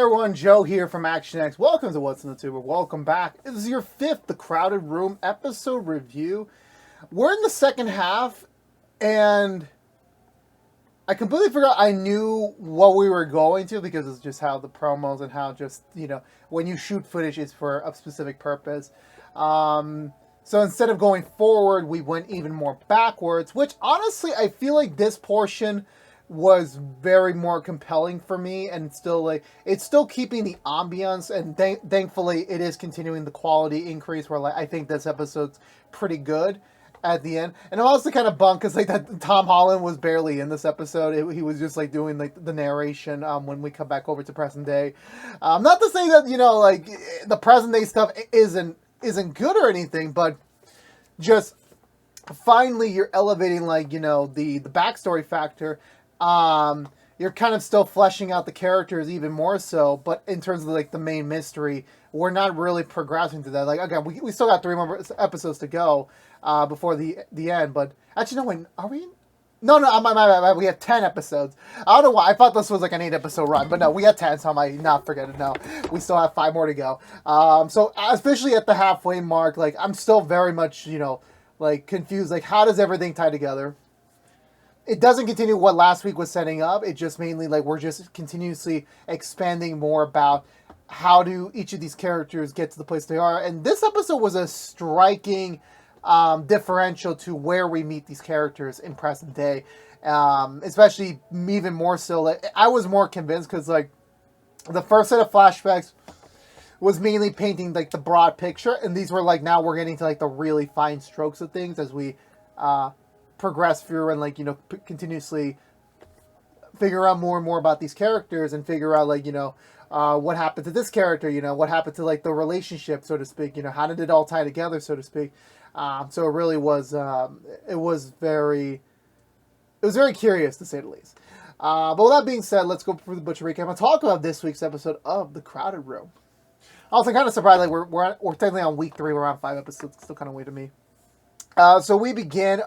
everyone, Joe here from ActionX. Welcome to What's in the Tuber. Welcome back. This is your fifth The Crowded Room episode review. We're in the second half, and I completely forgot I knew what we were going to because it's just how the promos and how just, when you shoot footage, it's for a specific purpose. So instead of going forward, we went even more backwards, which honestly, I feel like this portion was very more compelling for me, and it's still keeping the ambiance, and thankfully it is continuing the quality increase where I think this episode's pretty good at the end. And I'm also kind of bummed because that Tom Holland was barely in this episode. He was just doing the narration when we come back over to present day. Not to say that the present day stuff isn't good or anything, but just finally you're elevating the backstory factor. You're kind of still fleshing out the characters even more so, but in terms of the main mystery, we're not really progressing to that. Again, we still got 3 more episodes to go before the end. But actually, no, wait, are we? No, my bad. We have 10 episodes. I don't know why. I thought this was an 8-episode run, but no, we had 10, so I might not forget it. No, we still have 5 more to go. So especially at the halfway mark, I'm still very much confused. How does everything tie together? It doesn't continue what last week was setting up. It just mainly we're just continuously expanding more about how do each of these characters get to the place they are. And this episode was a striking differential to where we meet these characters in present day. Especially even more so. I was more convinced because the first set of flashbacks was mainly painting the broad picture, and these were now we're getting to the really fine strokes of things as we progress through and continuously figure out more and more about these characters and figure out what happened to this character, what happened to the relationship, so to speak, how did it all tie together, so to speak. So it really was very curious, to say the least. But with that being said, let's go through the butcher recap and talk about this week's episode of The Crowded Room. Also, kind of surprised we're technically on week 3. We're on 5 episodes. It's still kind of weird to me. So we begin.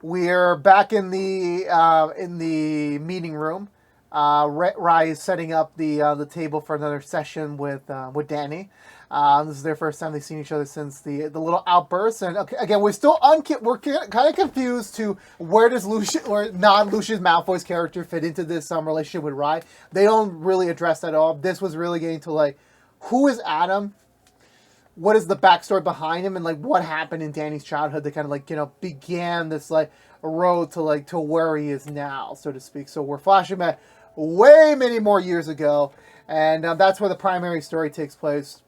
We're back in the meeting room. Rai is setting up the table for another session with Danny. This is their first time they've seen each other since the little outburst. And okay, again, we're kind of confused to where does Lucius or non-Lucius Malfoy's character fit into this relationship with Rai. They don't really address that at all. This was really getting to who is Adam? What is the backstory behind him, and what happened in Danny's childhood that kind of began this road to where he is now, so to speak. So we're flashing back way many more years ago, and that's where the primary story takes place,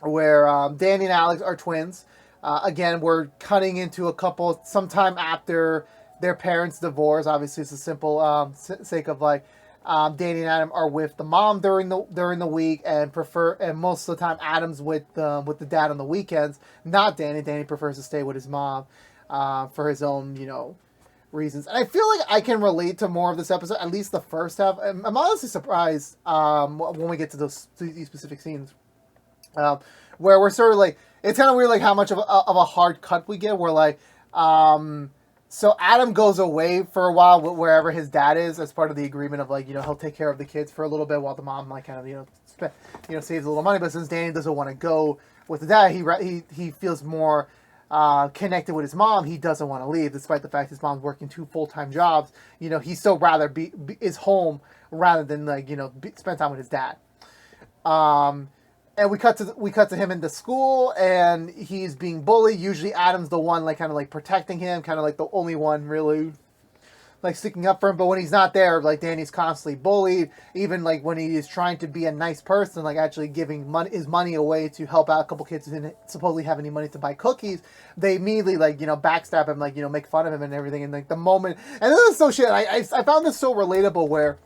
where Danny and Alex are twins. Again, we're cutting into a couple sometime after their parents' divorce. Obviously, it's a simple sake of Danny and Adam are with the mom during the week, and most of the time Adam's with the dad on the weekends. Not Danny. Danny prefers to stay with his mom for his own reasons. And I feel like I can relate to more of this episode, at least the first half. I'm honestly surprised when we get to these specific scenes where we're sort of it's kind of weird how much of a hard cut we get. We're so Adam goes away for a while wherever his dad is as part of the agreement of he'll take care of the kids for a little bit while the mom saves a little money. But since Danny doesn't want to go with the dad, he feels more connected with his mom. He doesn't want to leave, despite the fact his mom's working 2 full-time jobs. He still rather is home rather than spend time with his dad. And we cut to him in the school, and he's being bullied. Usually Adam's the one protecting him, kind of the only one really sticking up for him. But when he's not there, Danny's constantly bullied. Even when he is trying to be a nice person, actually giving his money away to help out a couple kids who didn't supposedly have any money to buy cookies, they immediately backstab him, make fun of him and everything. And the moment, and this is so shit. I found this so relatable where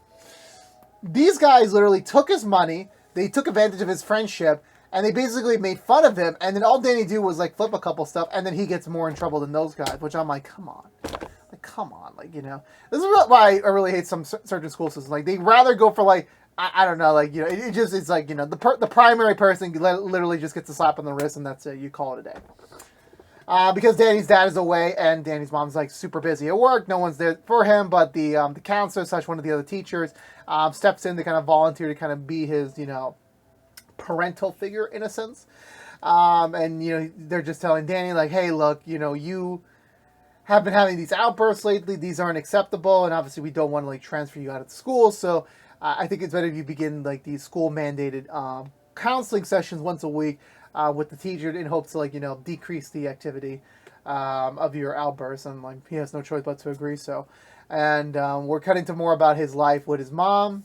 these guys literally took his money. They took advantage of his friendship, and they basically made fun of him. And then all Danny did was flip a couple stuff, and then he gets more in trouble than those guys. Which I'm come on, This is why I really hate some certain school systems. They rather go for I don't know, it's the primary person literally just gets a slap on the wrist, and that's it. You call it a day. because Danny's dad is away and Danny's mom's like super busy at work. No one's there for him, but the counselor / one of the other teachers steps in to kind of volunteer to kind of be his, parental figure in a sense. And they're just telling Danny like, hey, look, you have been having these outbursts lately. These aren't acceptable, and obviously we don't want to like transfer you out of the school. So I think it's better if you begin like these school mandated counseling sessions once a week with the teacher in hopes to like decrease the activity of your outbursts. And like he has no choice but to agree. So, and we're cutting to more about his life with his mom,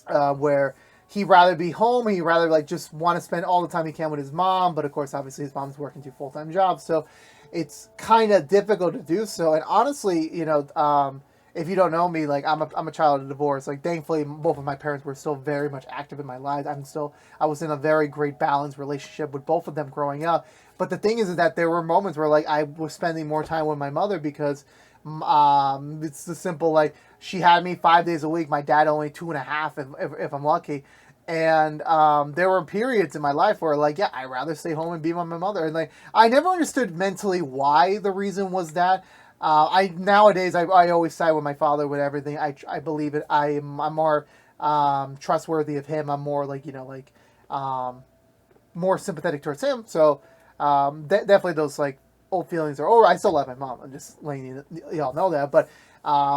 where he'd rather be home. He'd rather like just want to spend all the time he can with his mom. But of course, obviously his mom's working 2 full-time jobs. So it's kind of difficult to do so. And honestly, if you don't know me, like I'm a child of divorce. Like thankfully, both of my parents were still very much active in my life. I was in a very great balanced relationship with both of them growing up. But the thing is that there were moments where like I was spending more time with my mother because it's the simple like she had me 5 days a week. My dad only 2.5 if I'm lucky. And there were periods in my life where, like, yeah, I'd rather stay home and be with my mother. And, like, I never understood mentally why the reason was that. Nowadays, I always side with my father with everything. I believe it. I'm more trustworthy of him. I'm more, like, more sympathetic towards him. So definitely those, like, old feelings are over. I still love my mom. I'm just letting y'all know that. But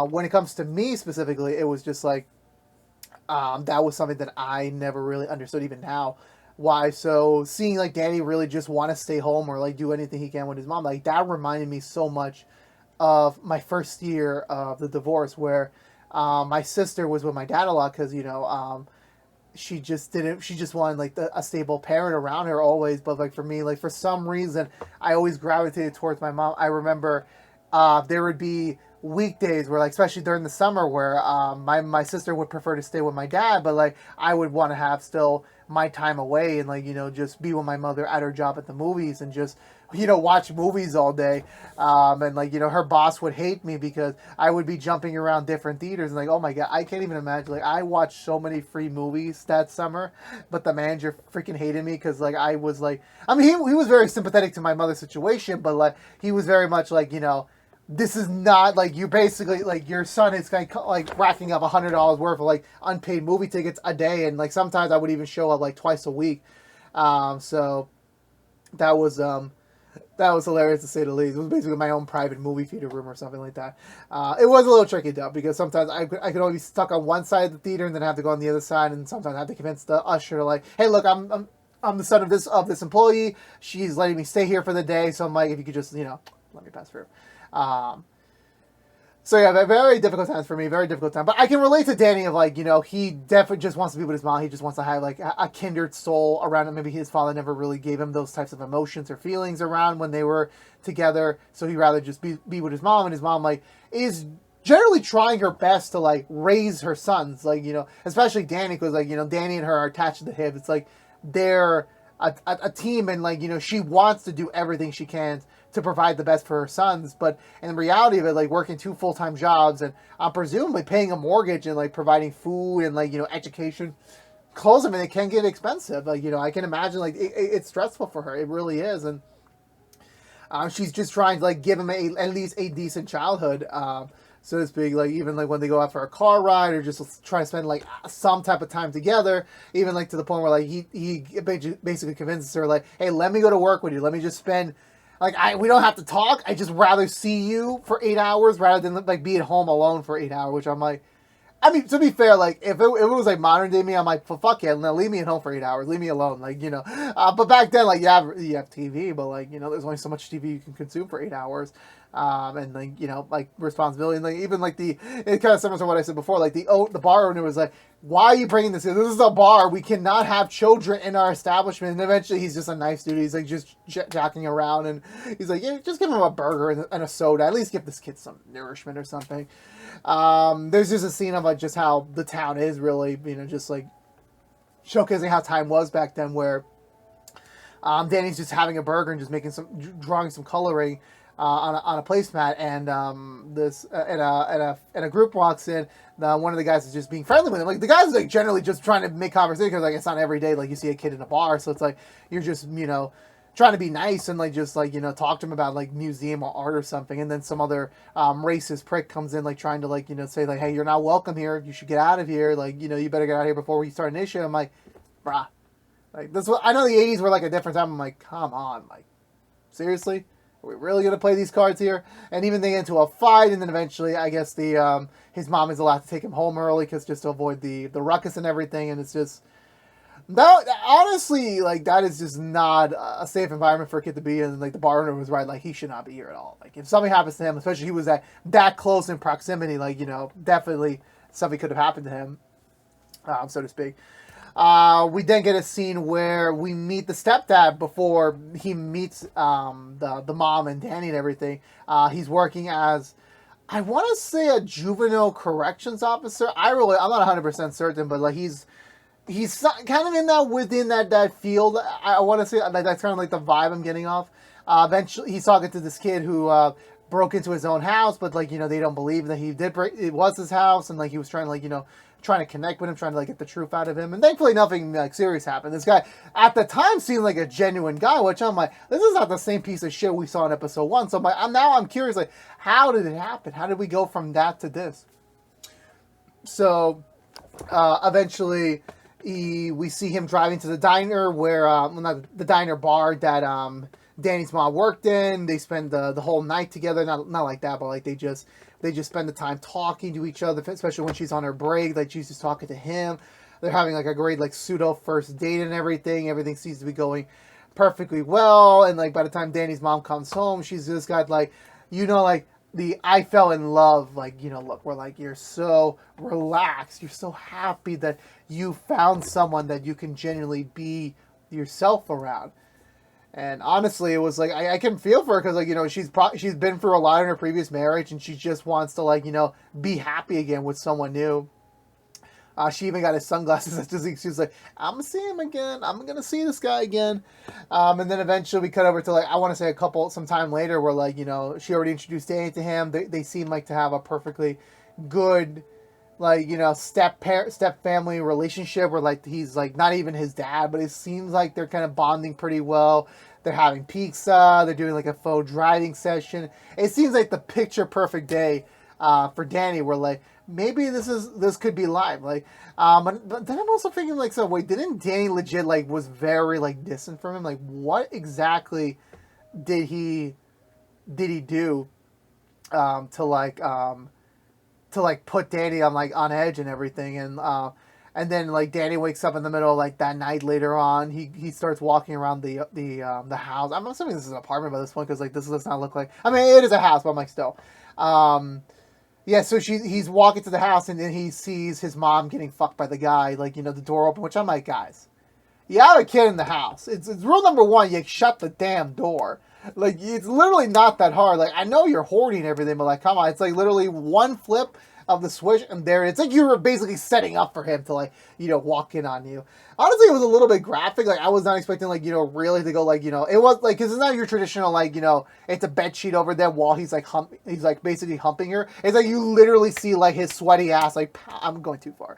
when it comes to me specifically, it was just, like, that was something that I never really understood even now. Why? So seeing like Danny really just want to stay home or like do anything he can with his mom, like that reminded me so much of my first year of the divorce where my sister was with my dad a lot because, she just wanted like a stable parent around her always. But like for me, like for some reason, I always gravitated towards my mom. I remember there would be weekdays where like especially during the summer where my sister would prefer to stay with my dad, but like I would want to have still my time away and like just be with my mother at her job at the movies and just watch movies all day, and like her boss would hate me because I would be jumping around different theaters and like, oh my god, I can't even imagine. Like I watched so many free movies that summer, but the manager freaking hated me because like I was like, I mean he was very sympathetic to my mother's situation, but like he was very much like this is not like you basically like your son is like racking up $100 worth of like unpaid movie tickets a day, and like sometimes I would even show up like twice a week. So that was hilarious to say the least. It was basically my own private movie theater room or something like that. It was a little tricky though because sometimes I could only be stuck on one side of the theater and then have to go on the other side, and sometimes I have to convince the usher to like, hey, look, I'm the son of this employee. She's letting me stay here for the day, so I'm like, if you could just let me pass through. So yeah, very difficult times for me, very difficult time. But I can relate to Danny of like, he definitely just wants to be with his mom. He just wants to have like a kindred soul around him. Maybe his father never really gave him those types of emotions or feelings around when they were together. So he'd rather just be with his mom, and his mom like is generally trying her best to like raise her sons. Like, especially Danny, because like, Danny and her are attached to the hip. It's like they're a team, and like, she wants to do everything she can to provide the best for her sons, but in the reality of it, like working 2 full-time jobs and presumably paying a mortgage and like providing food and like education, clothes, I mean it can get expensive. Like I can imagine like it's stressful for her. It really is, and she's just trying to like give him at least a decent childhood, so to speak. Like even like when they go out for a car ride or just try to spend like some type of time together, even like to the point where like he basically convinces her like, hey, let me go to work with you. Let me just spend. Like, we don't have to talk. I just rather see you for 8 hours rather than, like, be at home alone for 8 hours, which I'm like... I mean, to be fair, like, if it was, like, modern day me, I'm like, well, fuck yeah, now leave me at home for 8 hours. Leave me alone, like, But back then, like, you have TV, but, like, there's only so much TV you can consume for 8 hours. And, like, like, responsibility. And, like, even, like, it's kind of similar to what I said before. Like, the bar owner was like, why are you bringing this in? This is a bar. We cannot have children in our establishment. And eventually he's just a nice dude. He's like just jacking around. And he's like, yeah, just give him a burger and a soda. At least give this kid some nourishment or something. There's just a scene of like just how the town is really, just like showcasing how time was back then where Danny's just having a burger and just drawing some coloring on a placemat, and and a group walks in. One of the guys is just being friendly with him. Like the guy's like generally just trying to make conversation because like it's not every day like you see a kid in a bar, so it's like you're just trying to be nice and like just like, you know, talk to him about like museum or art or something, and then some other racist prick comes in like trying to like, you know, say like, hey, you're not welcome here, you should get out of here, like, you know, you better get out of here before we start an issue. I'm like, bruh, like this was, I know the 80s were like a different time. I'm like, come on, like seriously, are we really gonna play these cards here? And even they get into a fight, and then eventually I guess the his mom is allowed to take him home early because just to avoid the ruckus and everything, and it's just that, honestly, like, that is just not a safe environment for a kid to be in. And, like, the bar owner was right. Like, he should not be here at all. Like, if something happens to him, especially he was that close in proximity, like, you know, definitely something could have happened to him, so to speak. We then get a scene where we meet the stepdad before he meets the mom and Danny and everything. He's working as, I want to say, a juvenile corrections officer. I'm not 100% certain, but, like, he's kind of in that, within that field. I want to say like that's kind of like the vibe I'm getting off. Eventually, he's talking to this kid who broke into his own house, but like, you know, they don't believe that he did break. It was his house, and like he was trying to like, you know, trying to connect with him, trying to like get the truth out of him. And thankfully, nothing like serious happened. This guy at the time seemed like a genuine guy, which I'm like, this is not the same piece of shit we saw in episode 1. So I'm like, I'm curious, like, how did it happen? How did we go from that to this? So eventually, we see him driving to the diner where, not the diner bar that Danny's mom worked in. They spend the whole night together. Not like that, but like they just spend the time talking to each other, especially when she's on her break. Like she's just talking to him. They're having like a great like pseudo first date and everything. Everything seems to be going perfectly well. And like by the time Danny's mom comes home, she's just got like, you know, like the I fell in love, like, you know, look, we're like, you're so relaxed, you're so happy that you found someone that you can genuinely be yourself around. And honestly, it was like, I can feel for her because, like, you know, she's been through a lot in her previous marriage, and she just wants to, like, you know, be happy again with someone new. She even got his sunglasses as just the excuse, like, I'm going to see him again. I'm going to see this guy again. And then eventually we cut over to, like, I want to say some time later where, like, you know, she already introduced Danny to him. They seem like to have a perfectly good, like, you know, step family relationship where, like, he's, like, not even his dad, but it seems like they're kind of bonding pretty well. They're having pizza. They're doing, like, a faux driving session. It seems like the picture perfect day for Danny where, like, maybe this could be live, like, but then I'm also thinking, like, so wait, didn't Danny legit, like, was very, like, distant from him? Like, what exactly did he do, to put Danny on, like, on edge and everything? And then, like, Danny wakes up in the middle, like, that night later on, he starts walking around the house. I'm assuming this is an apartment by this point, because, like, this does not look like, I mean, it is a house, but I'm like, still, yeah, so he's walking to the house, and then he sees his mom getting fucked by the guy, like, you know, the door open, which I'm like, guys, you have a kid in the house. It's rule number 1, you shut the damn door. Like, it's literally not that hard. Like, I know you're hoarding and everything, but, like, come on, it's, like, literally one flip of the switch, and there it's like you were basically setting up for him to, like, you know, walk in on you. Honestly, it was a little bit graphic. Like, I was not expecting, like, you know, really to go, like, you know, it was like, because it's not your traditional, like, you know, it's a bed sheet over them while he's like basically humping her. It's like you literally see, like, his sweaty ass, like, I'm going too far,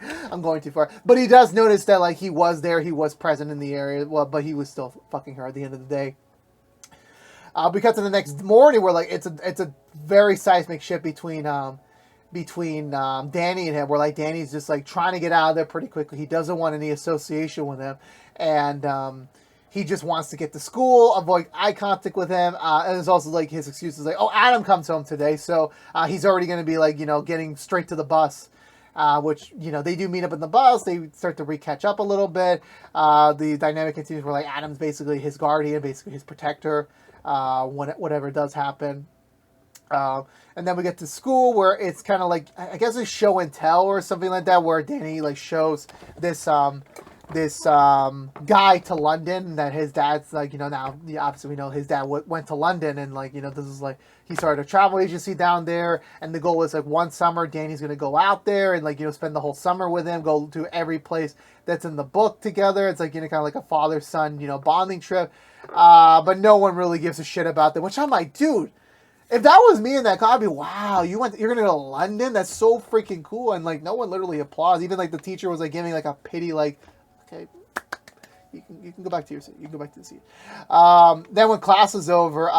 but he does notice that, like, he was there, he was present in the area, well, but he was still fucking her at the end of the day. We cut to the next morning where, like, it's a very seismic shift between Danny and him, where, like, Danny's just, like, trying to get out of there pretty quickly. He doesn't want any association with him, and he just wants to get to school, avoid eye contact with him, and there's also, like, his excuse is like, oh, Adam comes home today, so he's already going to be, like, you know, getting straight to the bus, which, you know, they do meet up in the bus. They start to re-catch up a little bit. The dynamic continues where, like, Adam's basically his guardian, basically his protector, whatever does happen. And then we get to school where it's kind of like, I guess it's show and tell or something like that, where Danny, like, shows this guy to London that his dad's, like, you know, now obviously we know his dad went to London, and, like, you know, this is like he started a travel agency down there, and the goal is, like, one summer Danny's going to go out there and, like, you know, spend the whole summer with him, go to every place that's in the book together. It's like, you know, kind of like a father-son, you know, bonding trip, but no one really gives a shit about that, which I'm like, dude, if that was me in that car, I'd be, wow, you're going to go to London? That's so freaking cool. And, like, no one literally applauds. Even, like, the teacher was, like, giving, like, a pity, like, okay, You can go back to your seat. You can go back to the seat. Then when class is over,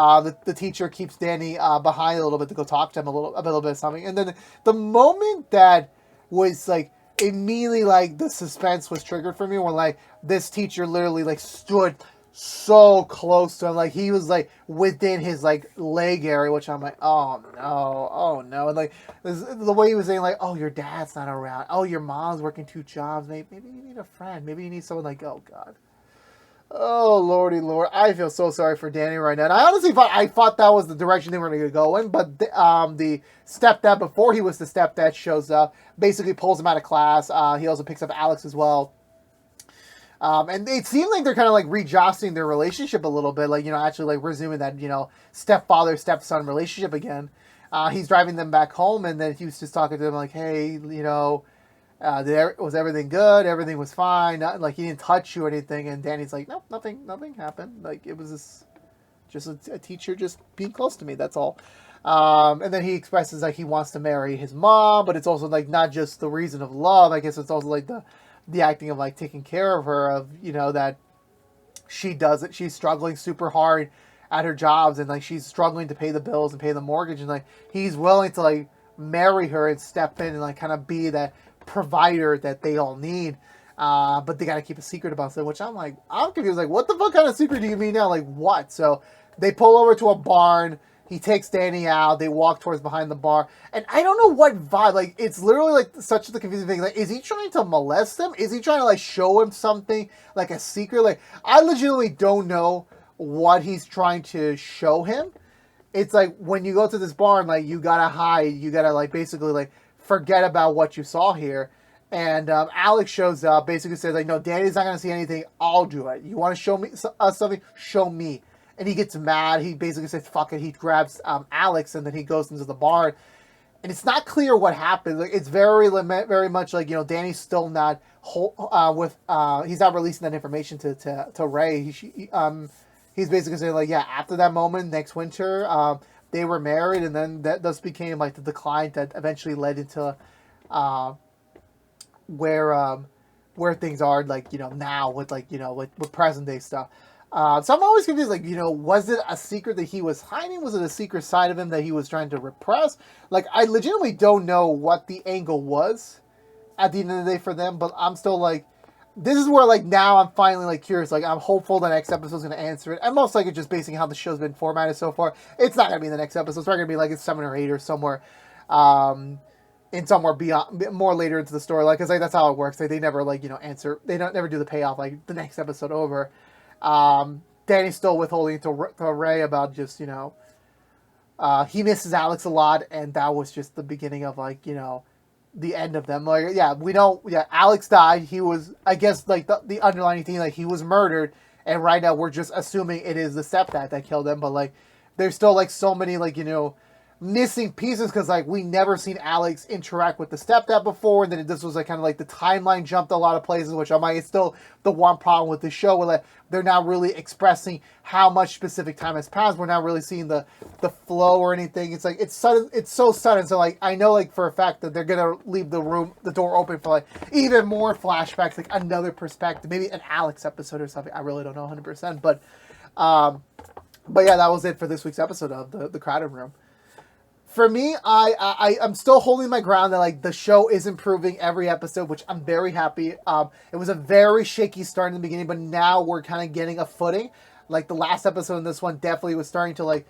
the teacher keeps Danny behind a little bit to go talk to him a little bit of something. And then the moment that was like immediately like the suspense was triggered for me when like this teacher literally like stood so close to him, like he was like within his like leg area, which I'm like, oh no, and like the way he was saying like, oh, your dad's not around, oh, your mom's working 2 jobs, maybe you need a friend, maybe you need someone, like, oh god, oh lordy lord, I feel so sorry for Danny right now. And I honestly thought that was the direction they were going to go in, but the stepdad, before he was the stepdad, shows up, basically pulls him out of class. He also picks up Alex as well. And it seemed like they're kind of like readjusting their relationship a little bit, like, you know, actually like resuming that, you know, stepfather, stepson relationship again. He's driving them back home, and then he was just talking to them like, hey, you know, was everything good? Everything was fine. Not, like, he didn't touch you or anything. And Danny's like, nope, nothing happened. Like, it was just a teacher just being close to me. That's all. And then he expresses like he wants to marry his mom, but it's also like not just the reason of love. I guess it's also like the acting of like taking care of her, of, you know, that she does it. She's struggling super hard at her jobs, and like she's struggling to pay the bills and pay the mortgage, and like he's willing to like marry her and step in and like kind of be that provider that they all need. But they got to keep a secret about it, which I'm confused. Like, what the fuck kind of secret do you mean now? Like, what? So they pull over to a barn. He takes Danny out. They walk towards behind the bar. And I don't know what vibe. Like, it's literally, like, such the confusing thing. Like, is he trying to molest him? Is he trying to, like, show him something? Like, a secret? Like, I legitimately don't know what he's trying to show him. It's like, when you go to this barn, like, you gotta hide. You gotta, like, basically, like, forget about what you saw here. And Alex shows up, basically says, like, no, Danny's not gonna see anything. I'll do it. You want to show me us something? Show me. And he gets mad. He basically says, fuck it. He grabs Alex, and then he goes into the barn. And it's not clear what happened. Like, it's very much like, you know, Danny's still not he's not releasing that information to Ray. He's basically saying, like, yeah, after that moment, next winter, they were married, and then that thus became, like, the decline that eventually led into where things are, like, you know, now with, like, you know, with present day stuff. So I'm always confused, like, you know, was it a secret that he was hiding? Was it a secret side of him that he was trying to repress? Like, I legitimately don't know what the angle was at the end of the day for them, but I'm still, like, this is where, like, now I'm finally, like, curious. Like, I'm hopeful the next episode's going to answer it. I'm most likely just basing how the show's been formatted so far. It's not going to be the next episode. It's probably going to be, like, it's 7 or 8 or somewhere, in somewhere beyond, more later into the story. Like, because, like, that's how it works. They never, like, you know, never do the payoff, like, the next episode over. Danny's still withholding to Ray about just, you know, he misses Alex a lot, and that was just the beginning of, like, you know, the end of them. Like, yeah, Alex died. He was, I guess, like, the underlying thing, like, he was murdered, and right now we're just assuming it is the stepdad that killed him, but, like, there's still, like, so many, like, you know, missing pieces, because, like, we never seen Alex interact with the stepdad before, and then this was, like, kind of like the timeline jumped a lot of places, which I'm like, it's still the one problem with the show, where, like, they're not really expressing how much specific time has passed. We're not really seeing the flow or anything. It's like, it's sudden, it's so sudden. So, like, I know, like, for a fact that they're gonna leave the door open for, like, even more flashbacks, like another perspective, maybe an Alex episode or something. I really don't know 100%, but yeah, that was it for this week's episode of the Crowded Room. For me, I'm still holding my ground that, like, the show is improving every episode, which I'm very happy. It was a very shaky start in the beginning, but now we're kind of getting a footing. Like, the last episode in this one definitely was starting to, like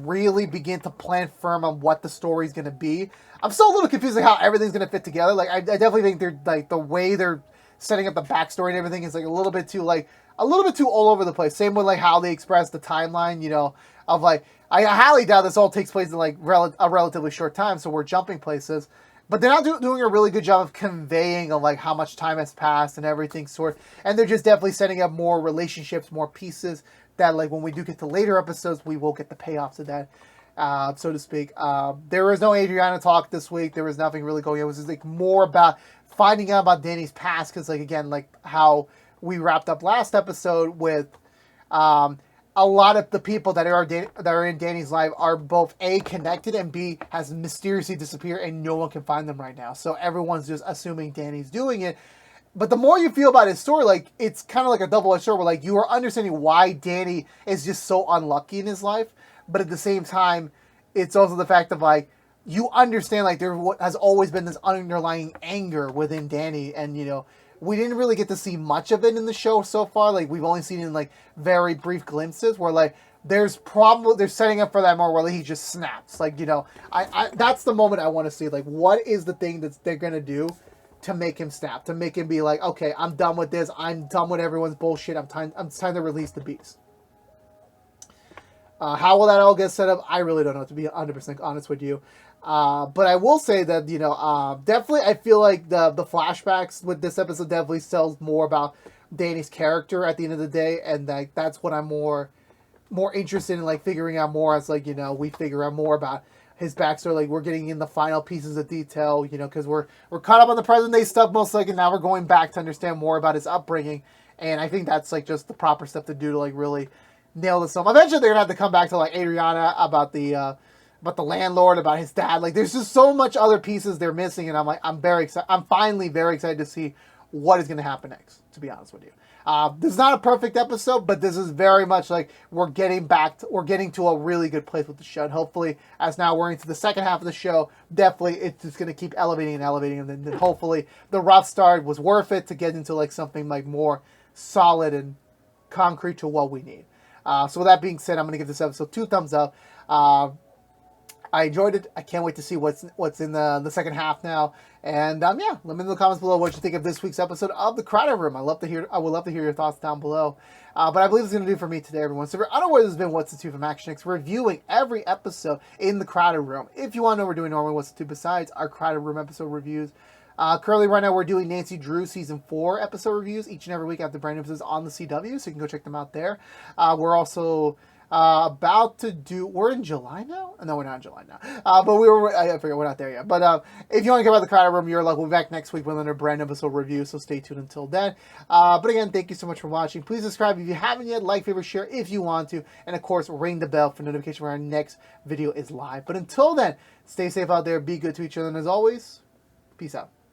really begin to plan firm on what the story's going to be. I'm still a little confused on how everything's going to fit together. Like, I definitely think they're, like, the way they're setting up the backstory and everything is, like, a little bit too all over the place. Same with, like, how they express the timeline, you know, of, like, I highly doubt this all takes place in, like, a relatively short time, so we're jumping places. But they're not doing a really good job of conveying of, like, how much time has passed and everything and they're just definitely setting up more relationships, more pieces that, like, when we do get to later episodes, we will get the payoffs of that, so to speak. There was no Adriana talk this week. There was nothing really going on. It was just, like, more about finding out about Danny's past, because, like, again, like, how we wrapped up last episode with, a lot of the people that are in Danny's life are both A, connected, and B, has mysteriously disappeared, and no one can find them right now. So everyone's just assuming Danny's doing it. But the more you feel about his story, like, it's kind of like a double-edged sword where, like, you are understanding why Danny is just so unlucky in his life. But at the same time, it's also the fact of, like, you understand, like, there has always been this underlying anger within Danny. And, you know, we didn't really get to see much of it in the show so far. Like, we've only seen it in, like, very brief glimpses where, like, they're setting up for that more where he just snaps. Like, you know, that's the moment I want to see. Like, what is the thing that they're going to do to make him snap, to make him be like, okay, I'm done with this. I'm done with everyone's bullshit. I'm time to release the beast. How will that all get set up? I really don't know, to be 100% honest with you. But I will say that, you know, definitely I feel like the flashbacks with this episode definitely tells more about Danny's character at the end of the day. And like, that's what I'm more interested in, like, figuring out more as, like, you know, we figure out more about his backstory. Like, we're getting in the final pieces of detail, you know, because we're caught up on the present day stuff most likely. Now we're going back to understand more about his upbringing, and I think that's like just the proper stuff to do to like really nail this film. Eventually, they're gonna have to come back to like Adriana about the landlord, about his dad. Like, there's just so much other pieces they're missing, and I'm like, I'm very excited. I'm finally very excited to see what is gonna happen next. To be honest with you. This is not a perfect episode, but this is very much like we're getting to a really good place with the show. And hopefully, as now we're into the second half of the show, definitely it's just going to keep elevating, and then hopefully the rough start was worth it to get into like something like more solid and concrete to what we need. So with that being said, I'm going to give this episode 2 thumbs up. I enjoyed it. I can't wait to see what's in the second half now. And yeah, let me know in the comments below what you think of this week's episode of The Crowded Room. I would love to hear your thoughts down below. But I believe it's going to do for me today, everyone. So if you're unaware, this has been What's the Two from ActionX, reviewing every episode in The Crowded Room. If you want to know what we're doing normally, What's the Two besides our Crowded Room episode reviews. Currently, right now, we're doing Nancy Drew Season 4 episode reviews each and every week after brand new episodes on the CW, so you can go check them out there. We're also about to do, we're in July now? No, we're not in July now. But I forget, we're not there yet. But if you want to get about The Crowded Room, you're lucky. We'll be back next week with another brand new episode review, so stay tuned until then. But again, thank you so much for watching. Please subscribe if you haven't yet. Like, favorite, share if you want to. And of course, ring the bell for notification when our next video is live. But until then, stay safe out there, be good to each other, and as always, peace out.